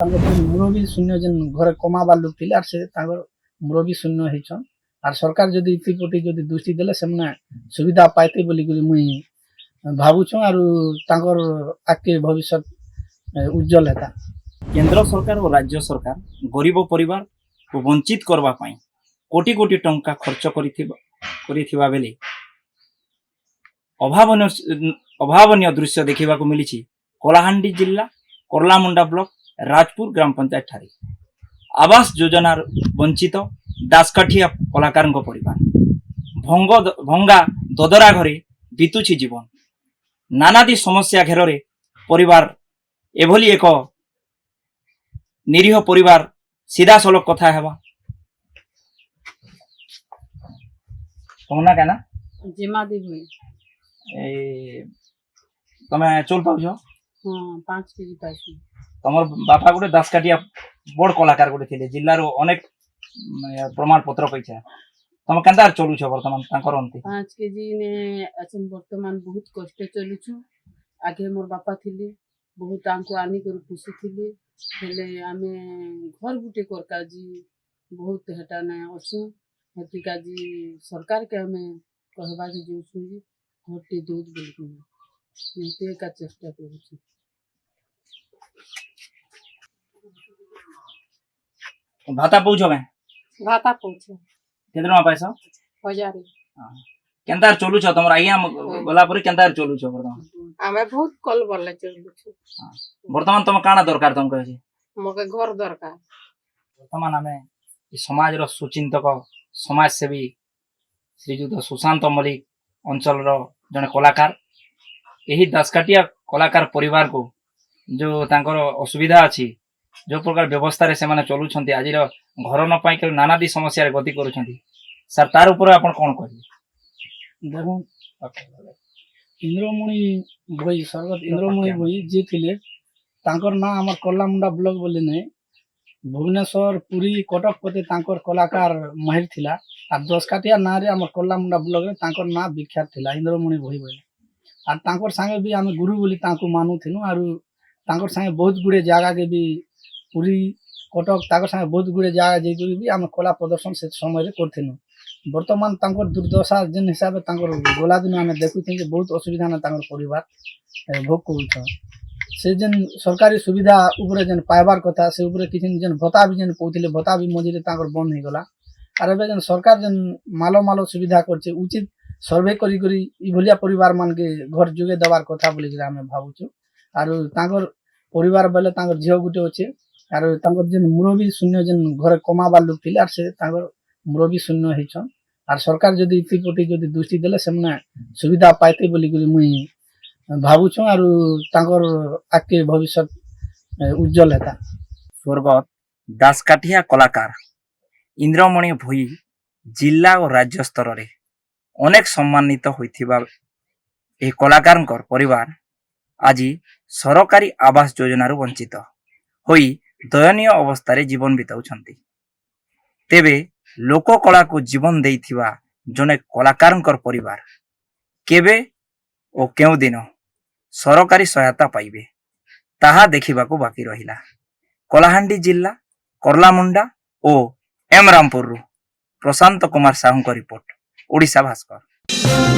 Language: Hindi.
मुरबी शून्य जेन घरे कमाबार लोक थिले आर से तांकर मुरबी शून्य हेछन आर सरकार जदि इति प्रति जदि दृष्टि देले सेमने सुविधा पाइते बोली करी मुई भाबुछु आर तांकर आके भविष्य उज्जवल हेता। केंद्र सरकार और राज्य सरकार गरीब परिवार को वंचित करबा पाई कोटी कोटी टंका खर्च करिथिबा बेले अभावनीय दृश्य देखा मिली कलाहांडी जिला करलामुंडा ब्लॉक राजपुर ग्राम पंचायत ठारे आवास योजनार वंचित दासकाठिया कलाकार परिवार भंगा ददरा घरे बीतुछि जीवन नानादी समस्या घेर परिवार एभली एक निरीह परिवार सीधा सलख कथा हेबा कहना क्या ना जिमा देवी तमे चल पाउछ। हाँ 5 केजी पाइसी तमर बापा गोटे दासकाठिया बड़ कलाकार गोटे थिले जिल्लार अनेक प्रमाण पत्र पैसा तम केनता चलुछ वर्तमान तांकर अंते 5 केजी ने असन वर्तमान बहुत कष्ट चलुछु। आगे मोर बापा थिले बहुत आंको आनी कर खुशी थिले हेले आमे घर गुटे कर काजी बहुत हेटा ने असु हेती काजी सरकार के हमें कहबा के जोछु जी घरटी दूध बोल के का चेष्टा करू भाता पहुँच में भाता पहुँचे केतना पैसा 1000 केनता चलुछ तमर आइया गला पर केनता चलुछ वर्तमान आमे बहुत कल बल्ले चलुछु। वर्तमान तम काना दरकार तम कहे मके घर दरकार वर्तमान आमे समाज रो सुचिंतक समाज सेवी श्रीजुत सुशांत मलिक अंचल रो जने कलाकार यही दासकाठिया कलाकार परिवार को जो तांकर असुविधा अछि जो प्रकार व्यवस्था रे से माने चलुछंती आज घर न पाई के नानादी समस्या रे गति करूछंती सर तार ऊपर आपण कोन कहबे देखो इंद्रमणि भई सर्वत इंद्रमणि भई जे थिले तांकर ना हमर करलामुंडा ब्लॉक बोले नै भुवनेश्वर पुरी कटक पते तांकर कलाकार माहिर थिला आ दसकाठिया ना रे हमर करलामुंडा ब्लॉक रे तांकर ना विख्यात थिला इंद्रमणि भई बोले आ तांकर संगे भी आमे गुरु बोली तांको मानु थिनु आरु तांकर संगे बहुत गुडे जागा के भी पुरी कटक तांकर संगे बहुत गुडे जागा जे भी आमे कला प्रदर्शन से समय रे करथिनु। वर्तमान तांकर दुर्दशा जिन हिसाब तांकर गोला दिन आमे देखु कि बहुत असुविधा ना तांकर परिवार भोग करूछ से जन सरकारी सुविधा ऊपर जन पाइबार कथा से ऊपर किछन जन भत्ता भी जन पौथिले भत्ता भी मझिरे तांकर बंद हो गला आर एबे जन सरकार जन मालो सुविधा करछे उचित सर्वे करी करी इ भलिया परिवार मान के घर जुगे दबार कथा बोली के हमें भाबुछु आर तांकर परिवार बेले तांकर झियो गुटे अछि आर तांकर जन मुरबी शून्य जन घर कमाबार लोक थिले आर से तांकर मुरबी शून्य हेछन आर सरकार जदि इति प्रति जदि दृष्टि देले सेमने सुविधा पाइते बोली करी मुई भाबुछु आर तांकर आके भविष्य उज्जवल हेता। स्वर्गत दासकाठिया कलाकार इंद्रमणि भोई जिला और राज्य स्तर रे अनेक सम्मानित होइथिबा ए कलाकार परिवार आज सरकारी आवास योजनार वंचित होई दयनीय अवस्था जीवन बिताउछंती तेबे लोक कला को जीवन देइथिबा जने कलाकार परिवार केबे ओ केउ दिन सरकारी सहायता पाइबे ताहा देखिबाको बाकी रहिला। कलाहांडी जिला करलामुंडा और एम रामपुर प्रशांत कुमार साहू रिपोर्ट ओडिशा भास्कर।